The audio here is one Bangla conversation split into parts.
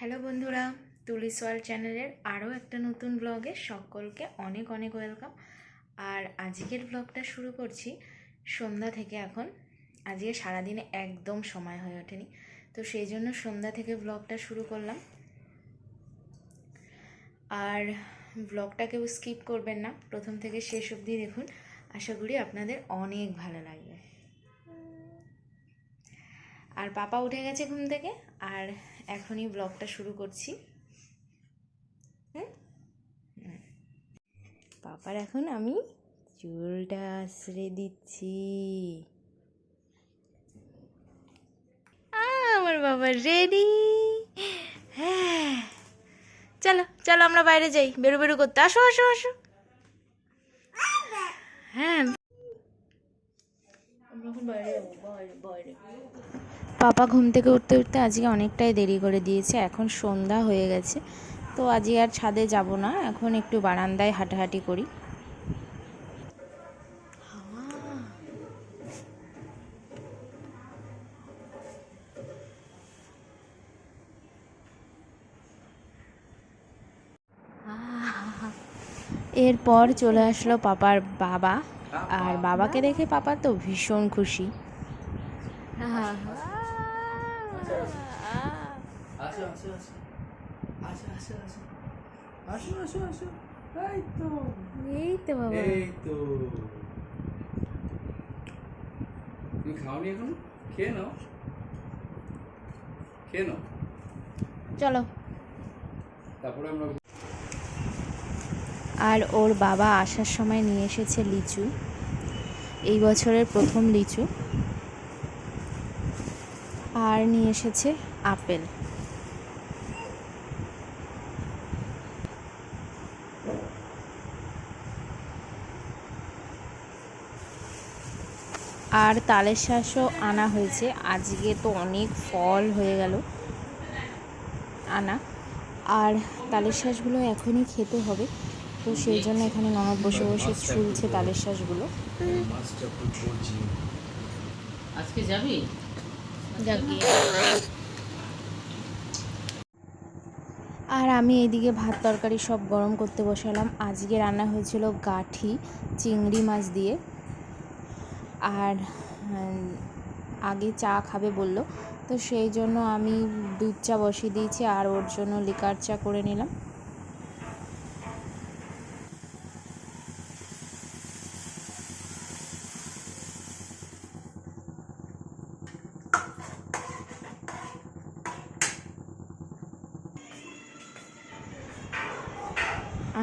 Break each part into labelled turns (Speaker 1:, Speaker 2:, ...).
Speaker 1: হ্যালো বন্ধুরা, তুলিস ওয়ার্ল্ড চ্যানেলের আরও একটা নতুন ব্লগে সকলকে অনেক অনেক ওয়েলকাম। আর আজকের ব্লগটা শুরু করছি সন্ধ্যা থেকে। এখন আজকে সারাদিনে একদম সময় হয়ে ওঠেনি, তো সেই জন্য সন্ধ্যা থেকে ব্লগটা শুরু করলাম। আর ব্লগটা কেউ স্কিপ করবেন না, প্রথম থেকে শেষ অবধি দেখুন, আশা করি আপনাদের অনেক ভালো লাগবে। আর পাপা উঠে গেছে ঘুম থেকে, আর এখনই ব্লগটা শুরু করছি। পাপার এখন আমি চুলটা আশ্রে দিচ্ছি। আমার বাবা রেডি। হ্যাঁ, চলো চলো আমরা বাইরে যাই, বেরো বেরো করতে। আসো আসো আসো। হ্যাঁ, পাপা ঘুম থেকে উঠতে উঠতে আজকে অনেকটাই দেরি করে দিয়েছে, এখন সন্ধ্যা হয়ে গেছে। তো আজকে আর ছাদে যাব না, এখন একটু বারান্দায় হাঁটাহাঁটি করি। এরপর চলে আসলো পাপার বাবা, আর বাবাকে দেখে পাপা তো ভীষণ খুশি। এই তো বাবা,
Speaker 2: তুমি খাওনি এখন? খেয়ে নাও, খেয়ে নাও,
Speaker 1: চলো।
Speaker 2: তারপরে আমরা।
Speaker 1: আর ওর বাবা আসার সময় নিয়ে এসেছে লিচু, এই বছরের প্রথম লিচু, আর নিয়ে এসেছে আপেল। আর তালের শাঁসও আনা হয়েছে, আজকে তো অনেক ফল হয়ে গেল আনা। আর তালের শাঁসগুলো এখনই খেতে হবে, তো সেই জন্য এখানে ননদ বসে বসে ছুলছে তালের শাঁসগুলো।
Speaker 3: আজকে যাবি?
Speaker 1: আর আমি এইদিকে ভাত তরকারি সব গরম করতে বসালাম। আজকে রান্না হয়েছিল গাঠি চিংড়ি মাছ দিয়ে। আর আগে চা খাবে বললো, তো সেই জন্য আমি দুধ চা বসিয়ে দিয়েছি, আর ওর জন্য লিকার চা করে নিলাম।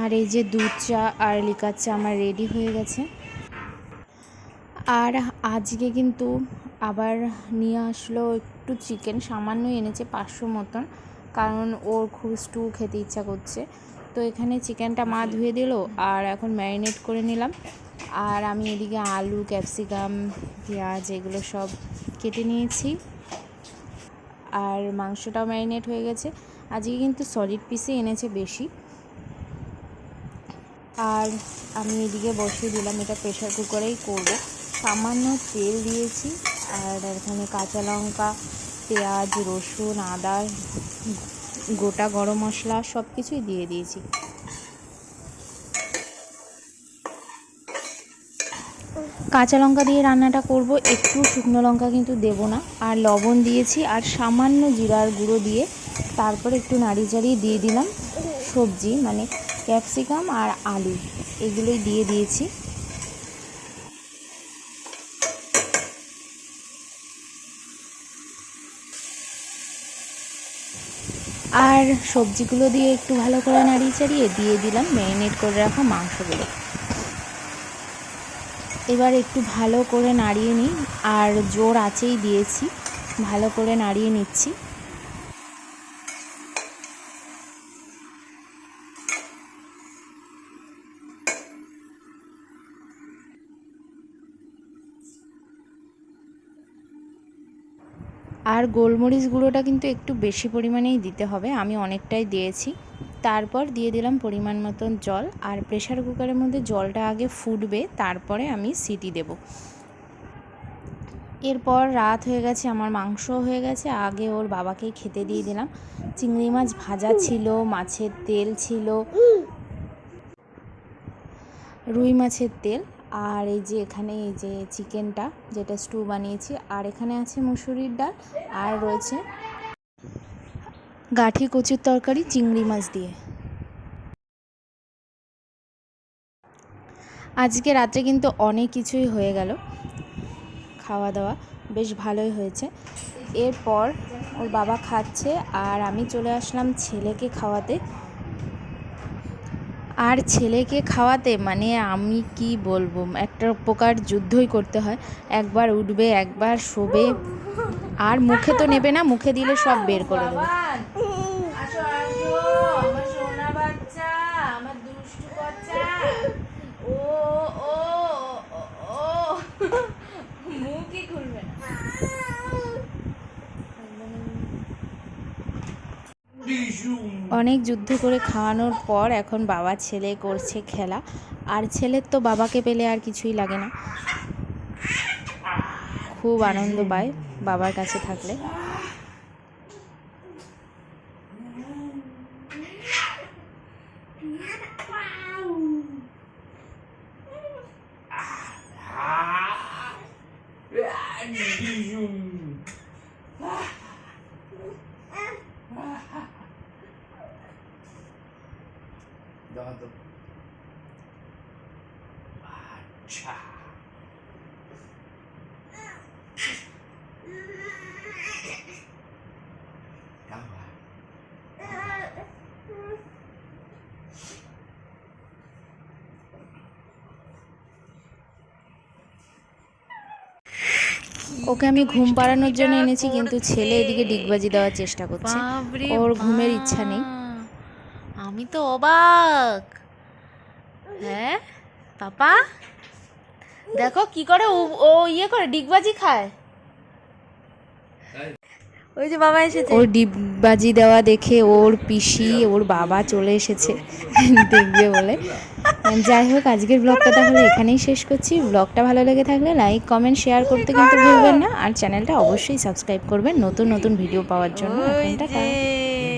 Speaker 1: আর এই যে দুধ চা আর লিকার চা আমার রেডি হয়ে গেছে। আর আজকে কিন্তু আবার নিয়ে আসলো একটু চিকেন, সামান্যই এনেছে 500 মতন, কারণ ওর খুব স্টু খেতে ইচ্ছা করছে। তো এখানে চিকেনটা মা ধুয়ে দিল, আর এখন ম্যারিনেট করে নিলাম। আর আমি এদিকে আলু, ক্যাপসিকাম, পেঁয়াজ এগুলো সব কেটে নিয়েছি। আর মাংসটাও ম্যারিনেট হয়ে গেছে। আজকে কিন্তু সলিড পিসে এনেছে বেশি। আর আমি এদিকে বসিয়ে দিলাম, এটা প্রেশার কুকারেই করব। সামান্য তেল দিয়েছি, আর এখানে কাঁচা লঙ্কা, পেঁয়াজ, রসুন, আদা, গোটা গরম মশলা সব কিছুই দিয়ে দিয়েছি। কাঁচা লঙ্কা দিয়ে রান্নাটা করব, একটু শুকনো লঙ্কা কিন্তু দেব না। আর লবণ দিয়েছি, আর সামান্য জিরার গুঁড়ো দিয়ে তারপর একটু নাড়ি চাড়িয়ে দিয়ে দিলাম সবজি, মানে ক্যাপসিকাম আর আলু, এগুলোই দিয়ে দিয়েছি। আর সবজিগুলো দিয়ে একটু ভালো করে নাড়িয়ে চাড়িয়ে দিয়ে দিলাম ম্যারিনেট করে রাখা মাংসগুলো। এবার একটু ভালো করে নাড়িয়ে নিই, আর জোর আঁচেই দিয়েছি, ভালো করে নাড়িয়ে নিচ্ছি। আর গোলমরিচ গুঁড়োটা কিন্তু একটু বেশি পরিমাণেই দিতে হবে, আমি অনেকটাই দিয়েছি। তারপর দিয়ে দিলাম পরিমাণ মতন জল, আর প্রেশার কুকারের মধ্যে জলটা আগে ফুটবে, তারপরে আমি সিটি দেব। এরপর রাত হয়ে গেছে, আমার মাংস হয়ে গেছে, আগে ওর বাবাকেই খেতে দিয়ে দিলাম। চিংড়ি মাছ ভাজা ছিল, মাছের তেল ছিল, রুই মাছের তেল, আর এই যে এখানে এই যে চিকেনটা যেটা স্টু বানিয়েছি, আর এখানে আছে মুসুরির ডাল, আর রয়েছে গাঠি কচুর তরকারি চিংড়ি মাছ দিয়ে। আজকে রাত্রে কিন্তু অনেক কিছুই হয়ে গেল, খাওয়া দাওয়া বেশ ভালোই হয়েছে। এরপর ওর বাবা খাচ্ছে আর আমি চলে আসলাম ছেলেকে খাওয়াতে। আর ছেলেকে খাওয়াতে মানে আমি কি বলবো, একটা প্রকার যুদ্ধই করতে হয়। একবার উঠবে, একবার শোবে, আর মুখে তো নেবে না, মুখে দিলে সব বের করে দেবে। অনেক যুদ্ধ করে খাওয়ানোর পর এখন বাবা ছেলে করছে খেলা, আর ছেলের তো বাবাকে পেলে আর কিছুই লাগে না, খুব আনন্দ পায় বাবার কাছে থাকলে।
Speaker 2: দাঁড়াতো। আচ্ছা।
Speaker 1: ওকে আমি ঘুম পাড়ানোর জন্য এনেছি, কিন্তু ছেলে এদিকে ডিগবাজি দেওয়ার চেষ্টা করছে, ওর ঘুমের ইচ্ছা নেই।
Speaker 4: আমি তো অবাক। হ্যাঁ পাপা, দেখো কি করে ও ইয়ে করে ডিগবাজি খায়। ওই যে বাবা এসেছে।
Speaker 1: ওর ডিগবাজি দেওয়া দেখে ওর পিসি ওর বাবা চলে এসেছে দেখবে বলে। যাই হোক, আজকের ব্লগটা তাহলে এখানেই শেষ করছি। ব্লগটা ভালো লেগে থাকলে লাইক কমেন্ট শেয়ার করতে কিন্তু ভুলবেন না, আর চ্যানেলটা অবশ্যই সাবস্ক্রাইব করবেন নতুন নতুন ভিডিও পাওয়ার জন্য। এখন টাটা।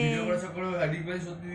Speaker 2: ভিডিও করা সব করে সত্যি